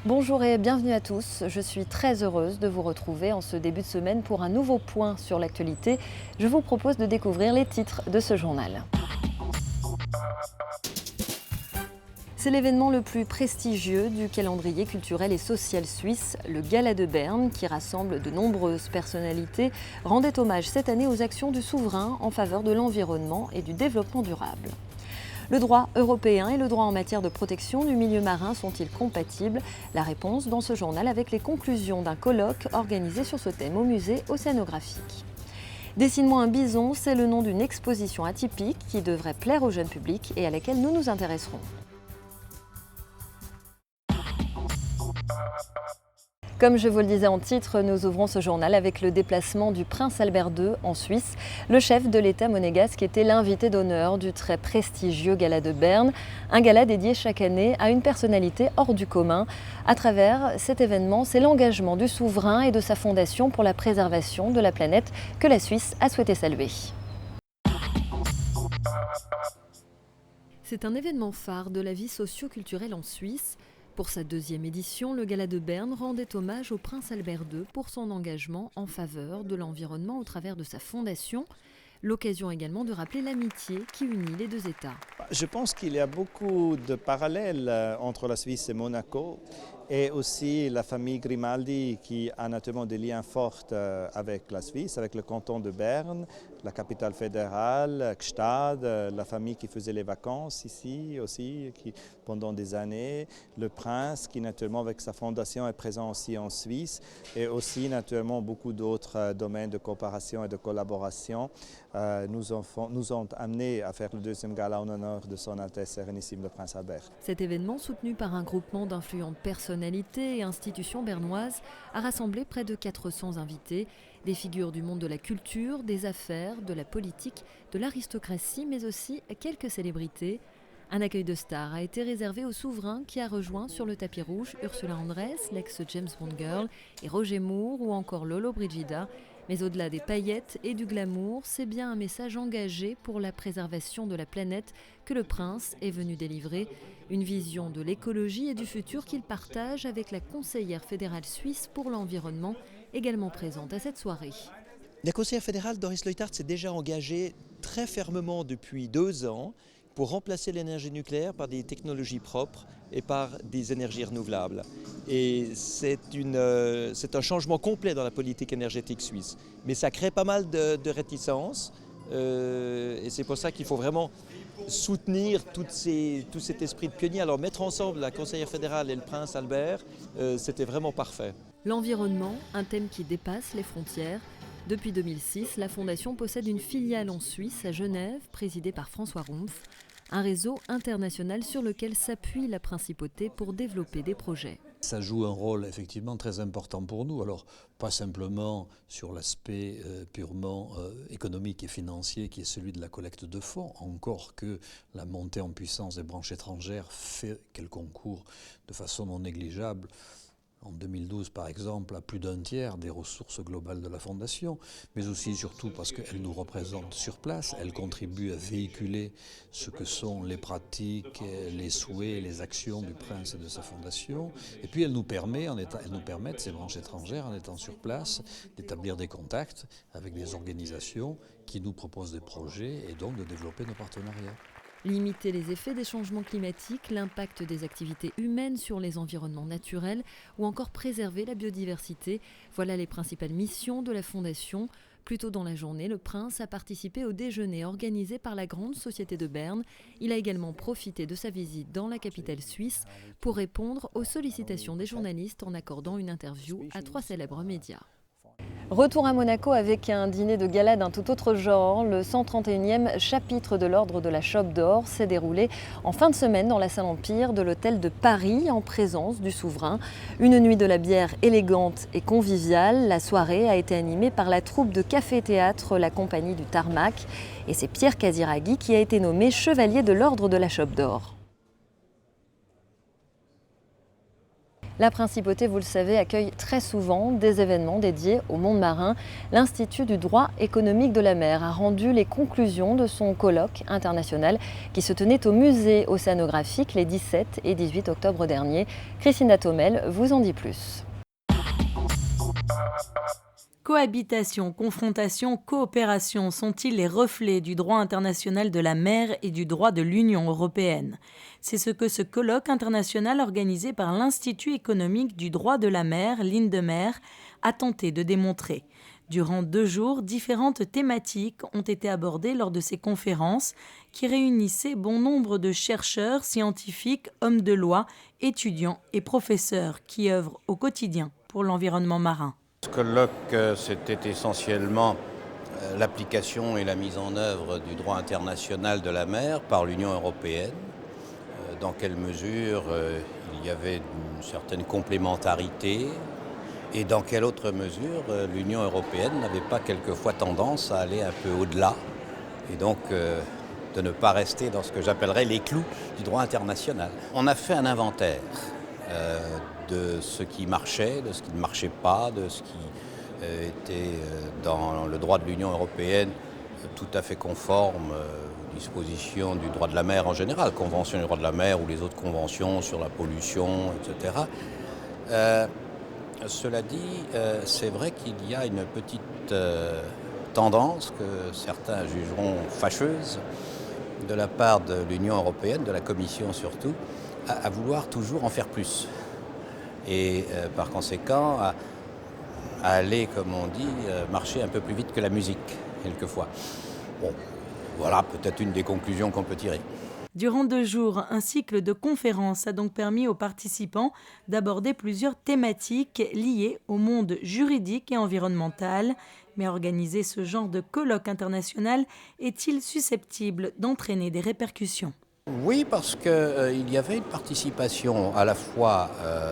Bonjour et bienvenue à tous. Je suis très heureuse de vous retrouver en ce début de semaine pour un nouveau point sur l'actualité. Je vous propose de découvrir les titres de ce journal. C'est l'événement le plus prestigieux du calendrier culturel et social suisse, le Gala de Berne, qui rassemble de nombreuses personnalités, rendait hommage cette année aux actions du souverain en faveur de l'environnement et du développement durable. Le droit européen et le droit en matière de protection du milieu marin sont-ils compatibles? La réponse dans ce journal avec les conclusions d'un colloque organisé sur ce thème au musée océanographique. Dessine-moi un bison, c'est le nom d'une exposition atypique qui devrait plaire au jeune public et à laquelle nous nous intéresserons. Comme je vous le disais en titre, nous ouvrons ce journal avec le déplacement du prince Albert II en Suisse. Le chef de l'État monégasque était l'invité d'honneur du très prestigieux Gala de Berne, un gala dédié chaque année à une personnalité hors du commun. À travers cet événement, c'est l'engagement du souverain et de sa fondation pour la préservation de la planète que la Suisse a souhaité saluer. C'est un événement phare de la vie socio-culturelle en Suisse. Pour sa deuxième édition, le Gala de Berne rendait hommage au prince Albert II pour son engagement en faveur de l'environnement au travers de sa fondation. L'occasion également de rappeler l'amitié qui unit les deux États. Je pense qu'il y a beaucoup de parallèles entre la Suisse et Monaco et aussi la famille Grimaldi qui a naturellement des liens forts avec la Suisse, avec le canton de Berne, la capitale fédérale, Gstaad, la famille qui faisait les vacances ici aussi pendant des années, le prince qui naturellement avec sa fondation est présent aussi en Suisse et aussi naturellement beaucoup d'autres domaines de coopération et de collaboration nous ont amenés à faire le deuxième gala en honneur de son Altesse Sérénissime le Prince Albert. Cet événement, soutenu par un groupement d'influentes personnalités et institutions bernoises, a rassemblé près de 400 invités, des figures du monde de la culture, des affaires, de la politique, de l'aristocratie, mais aussi quelques célébrités. Un accueil de stars a été réservé au souverain qui a rejoint sur le tapis rouge Ursula Andress, l'ex-James Bond Girl, et Roger Moore ou encore Lolo Brigida. Mais au-delà des paillettes et du glamour, c'est bien un message engagé pour la préservation de la planète que le prince est venu délivrer. Une vision de l'écologie et du futur qu'il partage avec la conseillère fédérale suisse pour l'environnement, également présente à cette soirée. La conseillère fédérale Doris Leuthard s'est déjà engagée très fermement depuis 2 ans pour remplacer l'énergie nucléaire par des technologies propres et par des énergies renouvelables. Et c'est un changement complet dans la politique énergétique suisse. Mais ça crée pas mal de réticences et c'est pour ça qu'il faut vraiment soutenir tout cet esprit de pionnier. Alors mettre ensemble la conseillère fédérale et le prince Albert, c'était vraiment parfait. L'environnement, un thème qui dépasse les frontières. Depuis 2006, la Fondation possède une filiale en Suisse, à Genève, présidée par François Rumpf. Un réseau international sur lequel s'appuie la principauté pour développer des projets. Ça joue un rôle effectivement très important pour nous. Alors pas simplement sur l'aspect purement économique et financier qui est celui de la collecte de fonds, encore que la montée en puissance des branches étrangères fait qu'elles concourent de façon non négligeable. En 2012, par exemple, à plus d'un tiers des ressources globales de la Fondation, mais aussi surtout parce qu'elle nous représente sur place, elle contribue à véhiculer ce que sont les pratiques, les souhaits, les actions du prince et de sa Fondation. Et puis elle nous permet, ces branches étrangères, en étant sur place, d'établir des contacts avec des organisations qui nous proposent des projets et donc de développer nos partenariats. Limiter les effets des changements climatiques, l'impact des activités humaines sur les environnements naturels ou encore préserver la biodiversité, voilà les principales missions de la Fondation. Plus tôt dans la journée, le prince a participé au déjeuner organisé par la Grande Société de Berne. Il a également profité de sa visite dans la capitale suisse pour répondre aux sollicitations des journalistes en accordant une interview à 3 célèbres médias. Retour à Monaco avec un dîner de gala d'un tout autre genre. Le 131e chapitre de l'Ordre de la Chope d'Or s'est déroulé en fin de semaine dans la salle Empire de l'Hôtel de Paris en présence du souverain. Une nuit de la bière élégante et conviviale. La soirée a été animée par la troupe de café-théâtre La Compagnie du Tarmac. Et c'est Pierre Casiraghi qui a été nommé chevalier de l'Ordre de la Chope d'Or. La Principauté, vous le savez, accueille très souvent des événements dédiés au monde marin. L'Institut du droit économique de la mer a rendu les conclusions de son colloque international qui se tenait au musée océanographique les 17 et 18 octobre dernier. Christina Thomel vous en dit plus. Cohabitation, confrontation, coopération sont-ils les reflets du droit international de la mer et du droit de l'Union européenne ? C'est ce que ce colloque international organisé par l'Institut économique du droit de la mer, l'INDEMER, a tenté de démontrer. Durant 2 jours, différentes thématiques ont été abordées lors de ces conférences qui réunissaient bon nombre de chercheurs, scientifiques, hommes de loi, étudiants et professeurs qui œuvrent au quotidien pour l'environnement marin. Ce colloque, c'était essentiellement l'application et la mise en œuvre du droit international de la mer par l'Union européenne. Dans quelle mesure il y avait une certaine complémentarité et dans quelle autre mesure l'Union européenne n'avait pas quelquefois tendance à aller un peu au-delà et donc de ne pas rester dans ce que j'appellerais les clous du droit international. On a fait un inventaire de ce qui marchait, de ce qui ne marchait pas, de ce qui était dans le droit de l'Union européenne tout à fait conforme aux dispositions du droit de la mer en général, Convention du droit de la mer ou les autres conventions sur la pollution, etc. Cela dit, c'est vrai qu'il y a une petite tendance que certains jugeront fâcheuse de la part de l'Union européenne, de la Commission surtout, à vouloir toujours en faire plus. Et par conséquent, à aller, comme on dit, marcher un peu plus vite que la musique, quelquefois. Bon, voilà peut-être une des conclusions qu'on peut tirer. Durant 2 jours, un cycle de conférences a donc permis aux participants d'aborder plusieurs thématiques liées au monde juridique et environnemental. Mais organiser ce genre de colloque international est-il susceptible d'entraîner des répercussions ? Oui, parce qu'il y avait une participation à la fois,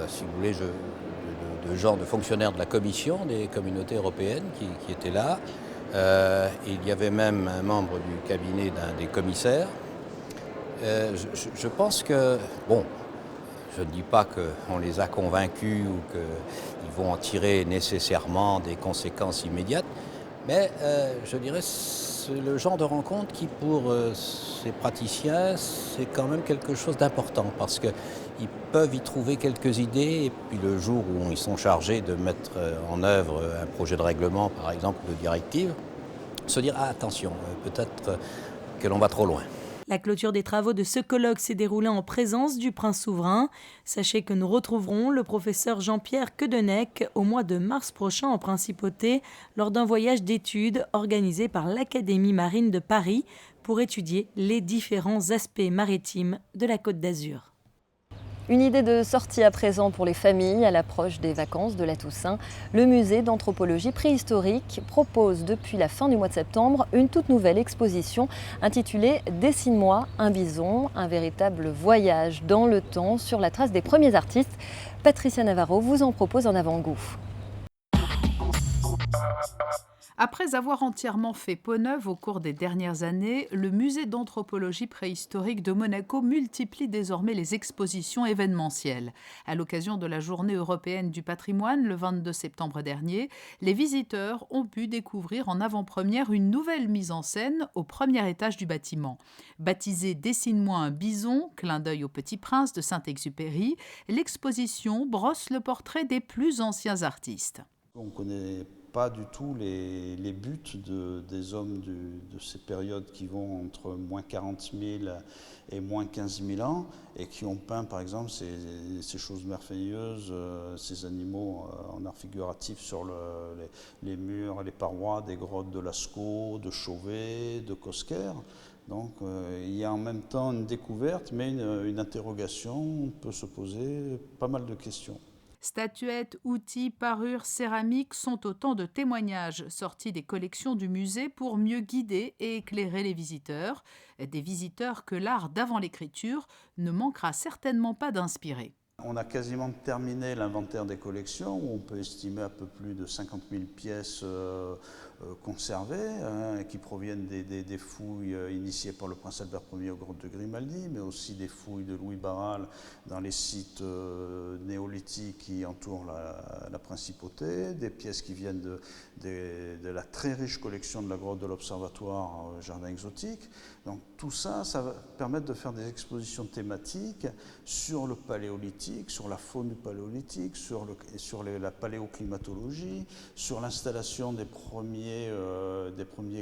si vous voulez, de gens, de fonctionnaires de la Commission, des communautés européennes qui étaient là. Il y avait même un membre du cabinet d'un des commissaires. Je pense que, bon, je ne dis pas qu'on les a convaincus ou qu'ils vont en tirer nécessairement des conséquences immédiates, mais je dirais c'est le genre de rencontre qui, pour ces praticiens, c'est quand même quelque chose d'important parce qu'ils peuvent y trouver quelques idées et puis le jour où ils sont chargés de mettre en œuvre un projet de règlement, par exemple, de directive, se dire « Ah, attention, peut-être que l'on va trop loin ». La clôture des travaux de ce colloque s'est déroulée en présence du prince souverain. Sachez que nous retrouverons le professeur Jean-Pierre Quedenec au mois de mars prochain en Principauté lors d'un voyage d'études organisé par l'Académie marine de Paris pour étudier les différents aspects maritimes de la Côte d'Azur. Une idée de sortie à présent pour les familles à l'approche des vacances de la Toussaint. Le musée d'anthropologie préhistorique propose depuis la fin du mois de septembre une toute nouvelle exposition intitulée « Dessine-moi un bison », un véritable voyage dans le temps sur la trace des premiers artistes. Patricia Navarro vous en propose un avant-goût. Après avoir entièrement fait peau neuve au cours des dernières années, le musée d'anthropologie préhistorique de Monaco multiplie désormais les expositions événementielles. À l'occasion de la Journée européenne du patrimoine, le 22 septembre dernier, les visiteurs ont pu découvrir en avant-première une nouvelle mise en scène au premier étage du bâtiment. Baptisée « Dessine-moi un bison », clin d'œil au Petit Prince de Saint-Exupéry, l'exposition brosse le portrait des plus anciens artistes. On connaît pas du tout les buts des hommes de ces périodes qui vont entre moins 40 000 et moins 15 000 ans et qui ont peint par exemple ces choses merveilleuses, ces animaux en art figuratif sur les murs et les parois des grottes de Lascaux, de Chauvet, de Cosquer. Donc il y a en même temps une découverte mais une interrogation, on peut se poser pas mal de questions. Statuettes, outils, parures, céramiques sont autant de témoignages sortis des collections du musée pour mieux guider et éclairer les visiteurs. Des visiteurs que l'art d'avant l'écriture ne manquera certainement pas d'inspirer. On a quasiment terminé l'inventaire des collections où on peut estimer un peu plus de 50 000 pièces conservés, qui proviennent des fouilles initiées par le prince Albert Ier aux grottes de Grimaldi, mais aussi des fouilles de Louis Barral dans les sites néolithiques qui entourent la principauté, des pièces qui viennent de la très riche collection de la grotte de l'Observatoire Jardin Exotique. Donc tout ça, ça va permettre de faire des expositions thématiques sur le paléolithique, sur la faune du paléolithique, sur la paléoclimatologie, sur l'installation des premiers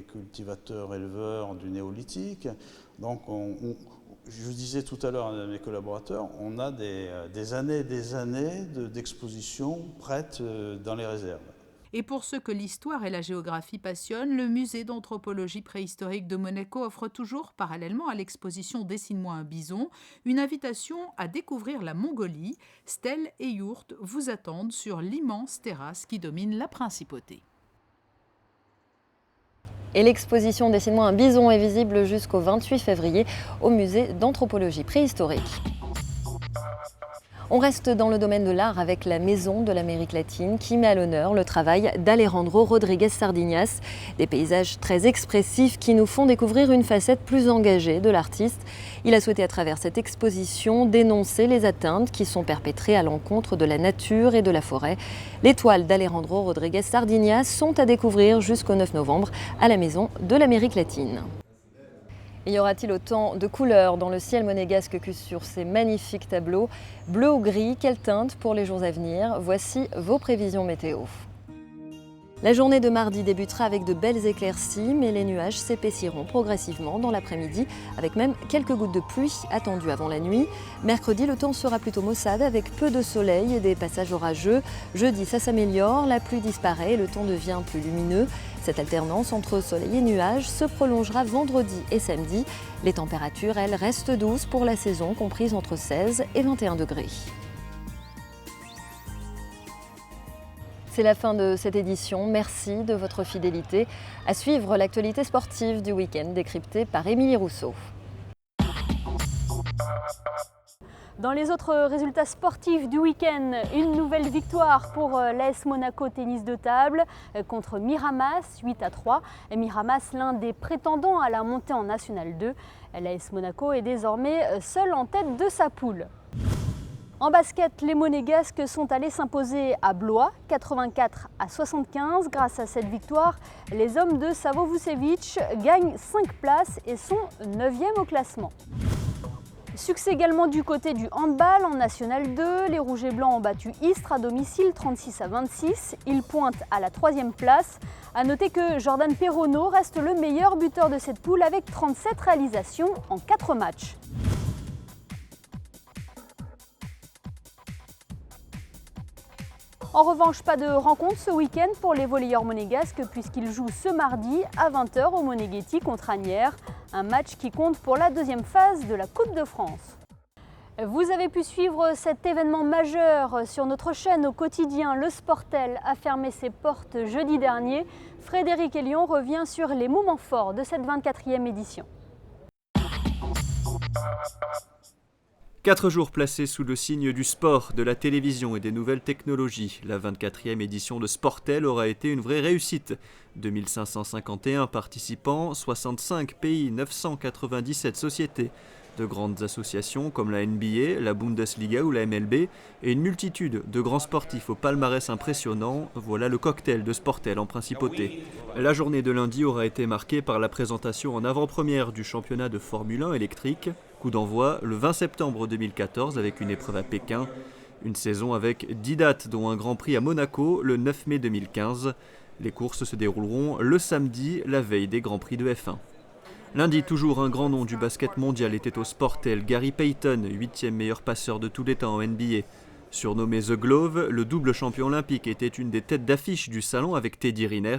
cultivateurs éleveurs du néolithique. Donc je disais tout à l'heure à mes collaborateurs, on a des années et des années d'expositions prêtes dans les réserves. Et pour ceux que l'histoire et la géographie passionnent, le musée d'anthropologie préhistorique de Monaco offre toujours, parallèlement à l'exposition Dessine-moi un bison, une invitation à découvrir la Mongolie. Stèle et yourtes vous attendent sur l'immense terrasse qui domine la principauté. Et l'exposition Dessine-moi un bison est visible jusqu'au 28 février au musée d'anthropologie préhistorique. On reste dans le domaine de l'art avec la Maison de l'Amérique latine qui met à l'honneur le travail d'Alejandro Rodríguez Sardiñas. Des paysages très expressifs qui nous font découvrir une facette plus engagée de l'artiste. Il a souhaité à travers cette exposition dénoncer les atteintes qui sont perpétrées à l'encontre de la nature et de la forêt. Les toiles d'Alejandro Rodríguez Sardiñas sont à découvrir jusqu'au 9 novembre à la Maison de l'Amérique latine. Y aura-t-il autant de couleurs dans le ciel monégasque que sur ces magnifiques tableaux? Bleu ou gris, quelle teinte pour les jours à venir? Voici vos prévisions météo. La journée de mardi débutera avec de belles éclaircies, mais les nuages s'épaissiront progressivement dans l'après-midi, avec même quelques gouttes de pluie attendues avant la nuit. Mercredi, le temps sera plutôt maussade avec peu de soleil et des passages orageux. Jeudi, ça s'améliore, la pluie disparaît et le temps devient plus lumineux. Cette alternance entre soleil et nuages se prolongera vendredi et samedi. Les températures, elles, restent douces pour la saison, comprises entre 16 et 21 degrés. C'est la fin de cette édition. Merci de votre fidélité. À suivre l'actualité sportive du week-end décryptée par Émilie Rousseau. Dans les autres résultats sportifs du week-end, une nouvelle victoire pour l'AS Monaco tennis de table contre Miramas, 8-3. Miramas, l'un des prétendants à la montée en National 2. L'AS Monaco est désormais seul en tête de sa poule. En basket, les Monégasques sont allés s'imposer à Blois, 84-75. Grâce à cette victoire, les hommes de Savo Vucevic gagnent 5 places et sont 9e au classement. Succès également du côté du handball en National 2. Les Rouges et Blancs ont battu Istres à domicile 36-26. Ils pointent à la 3e place. A noter que Jordan Perronneau reste le meilleur buteur de cette poule avec 37 réalisations en 4 matchs. En revanche, pas de rencontre ce week-end pour les volleyeurs monégasques puisqu'ils jouent ce mardi à 20h au Moneghetti contre Asnières, un match qui compte pour la deuxième phase de la Coupe de France. Vous avez pu suivre cet événement majeur sur notre chaîne au quotidien. Le Sportel a fermé ses portes jeudi dernier. Frédéric Elion revient sur les moments forts de cette 24e édition. 4 jours placés sous le signe du sport, de la télévision et des nouvelles technologies. La 24e édition de Sportel aura été une vraie réussite. 2551 participants, 65 pays, 997 sociétés. De grandes associations comme la NBA, la Bundesliga ou la MLB et une multitude de grands sportifs au palmarès impressionnant, voilà le cocktail de Sportel en principauté. La journée de lundi aura été marquée par la présentation en avant-première du championnat de Formule 1 électrique. Coup d'envoi le 20 septembre 2014 avec une épreuve à Pékin. Une saison avec 10 dates dont un Grand Prix à Monaco le 9 mai 2015. Les courses se dérouleront le samedi, la veille des Grands Prix de F1. Lundi, toujours un grand nom du basket mondial était au Sportel, Gary Payton, 8e meilleur passeur de tous les temps en NBA. Surnommé The Glove, le double champion olympique était une des têtes d'affiche du salon avec Teddy Riner.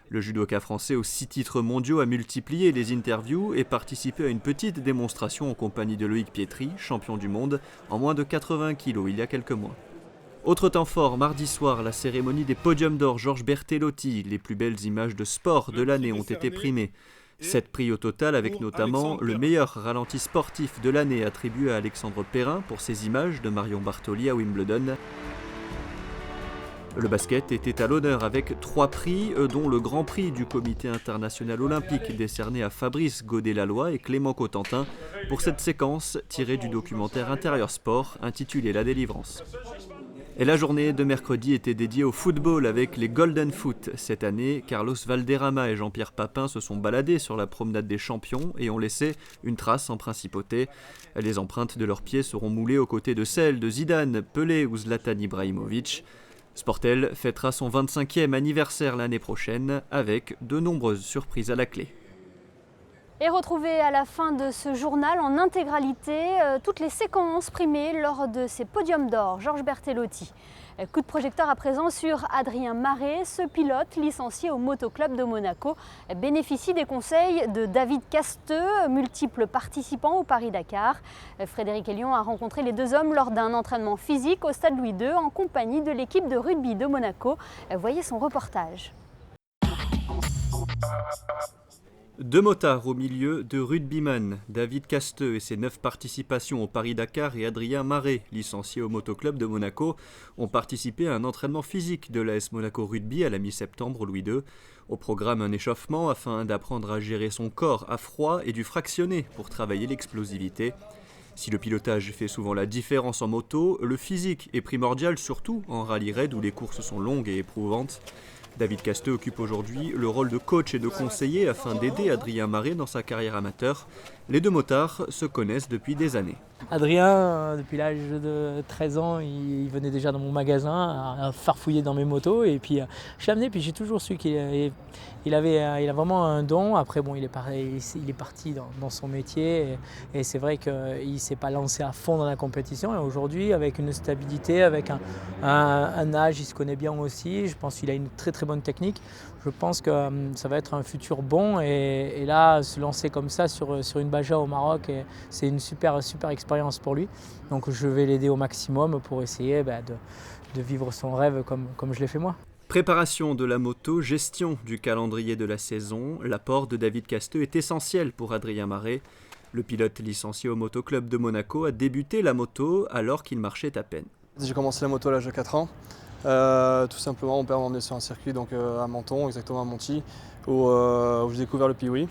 Le judoka français aux 6 titres mondiaux a multiplié les interviews et participé à une petite démonstration en compagnie de Loïc Pietri, champion du monde, en moins de 80 kilos il y a quelques mois. Autre temps fort, mardi soir, la cérémonie des podiums d'or Georges Bertellotti. Les plus belles images de sport de l'année ont été primées. 7 prix au total avec notamment le meilleur ralenti sportif de l'année attribué à Alexandre Perrin pour ses images de Marion Bartoli à Wimbledon. Le basket était à l'honneur avec 3 prix, dont le Grand Prix du Comité international olympique décerné à Fabrice Godet-Laloy et Clément Cotentin pour cette séquence tirée du documentaire Intérieur Sport intitulé La Délivrance. Et la journée de mercredi était dédiée au football avec les Golden Foot. Cette année, Carlos Valderrama et Jean-Pierre Papin se sont baladés sur la promenade des champions et ont laissé une trace en principauté. Les empreintes de leurs pieds seront moulées aux côtés de celles de Zidane, Pelé ou Zlatan Ibrahimovic. Sportel fêtera son 25e anniversaire l'année prochaine avec de nombreuses surprises à la clé. Et retrouvez à la fin de ce journal en intégralité toutes les séquences primées lors de ces podiums d'or. Georges Berthellotti. Coup de projecteur à présent sur Adrien Maré. Ce pilote, licencié au Motoclub de Monaco, bénéficie des conseils de David Casteux, multiple participant au Paris-Dakar. Frédéric Hélion a rencontré les deux hommes lors d'un entraînement physique au Stade Louis II en compagnie de l'équipe de rugby de Monaco. Voyez son reportage. 2 motards au milieu de rugbyman, David Casteux et ses 9 participations au Paris-Dakar et Adrien Maré, licencié au Motoclub de Monaco, ont participé à un entraînement physique de l'AS Monaco Rugby à la mi-septembre au Louis II. Au programme, un échauffement afin d'apprendre à gérer son corps à froid et du fractionné pour travailler l'explosivité. Si le pilotage fait souvent la différence en moto, le physique est primordial surtout en rallye raid où les courses sont longues et éprouvantes. David Casteux occupe aujourd'hui le rôle de coach et de conseiller afin d'aider Adrien Maré dans sa carrière amateur. Les 2 motards se connaissent depuis des années. Adrien, depuis l'âge de 13 ans, il venait déjà dans mon magasin à farfouiller dans mes motos et puis je l'ai amené, puis j'ai toujours su qu'il a vraiment un don. Après bon, il est parti dans son métier et c'est vrai qu'il ne s'est pas lancé à fond dans la compétition et aujourd'hui avec une stabilité, avec un âge, il se connaît bien aussi, je pense qu'il a une très très bonne technique. Je pense que ça va être un futur bon et là, se lancer comme ça sur une Baja au Maroc, c'est une super expérience pour lui. Donc je vais l'aider au maximum pour essayer de vivre son rêve comme je l'ai fait moi. Préparation de la moto, gestion du calendrier de la saison, l'apport de David Casteux est essentiel pour Adrien Maré. Le pilote licencié au Motoclub de Monaco a débuté la moto alors qu'il marchait à peine. J'ai commencé la moto à l'âge de 4 ans. Tout simplement, mon père m'a emmené sur un circuit donc, à Menton, exactement à Monty, où j'ai découvert le Piwi.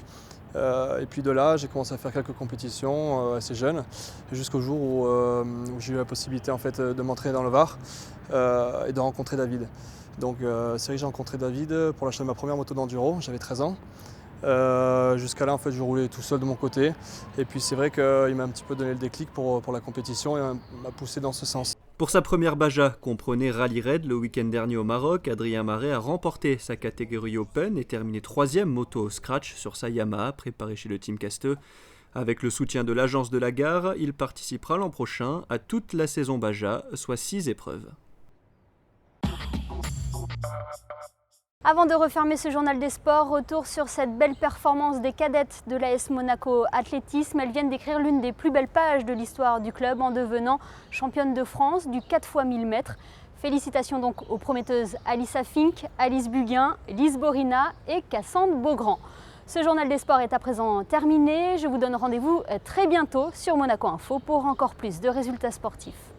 Et puis de là, j'ai commencé à faire quelques compétitions assez jeune, jusqu'au jour où j'ai eu la possibilité en fait, de m'entraîner dans le Var et de rencontrer David. Donc c'est vrai que j'ai rencontré David pour l'achat de ma première moto d'enduro, j'avais 13 ans. Jusqu'à là, en fait, je roulais tout seul de mon côté. Et puis c'est vrai qu'il m'a un petit peu donné le déclic pour la compétition et m'a poussé dans ce sens. Pour sa première Baja, comprenait Rallye Raid le week-end dernier au Maroc, Adrien Maré a remporté sa catégorie Open et terminé 3e moto au scratch sur sa Yamaha préparée chez le team Casteux. Avec le soutien de l'agence de la gare, il participera l'an prochain à toute la saison Baja, soit 6 épreuves. Avant de refermer ce journal des sports, retour sur cette belle performance des cadettes de l'AS Monaco Athlétisme. Elles viennent d'écrire l'une des plus belles pages de l'histoire du club en devenant championne de France du 4x1000 mètres. Félicitations donc aux prometteuses Alissa Fink, Alice Buguin, Lise Borina et Cassandre Beaugrand. Ce journal des sports est à présent terminé. Je vous donne rendez-vous très bientôt sur Monaco Info pour encore plus de résultats sportifs.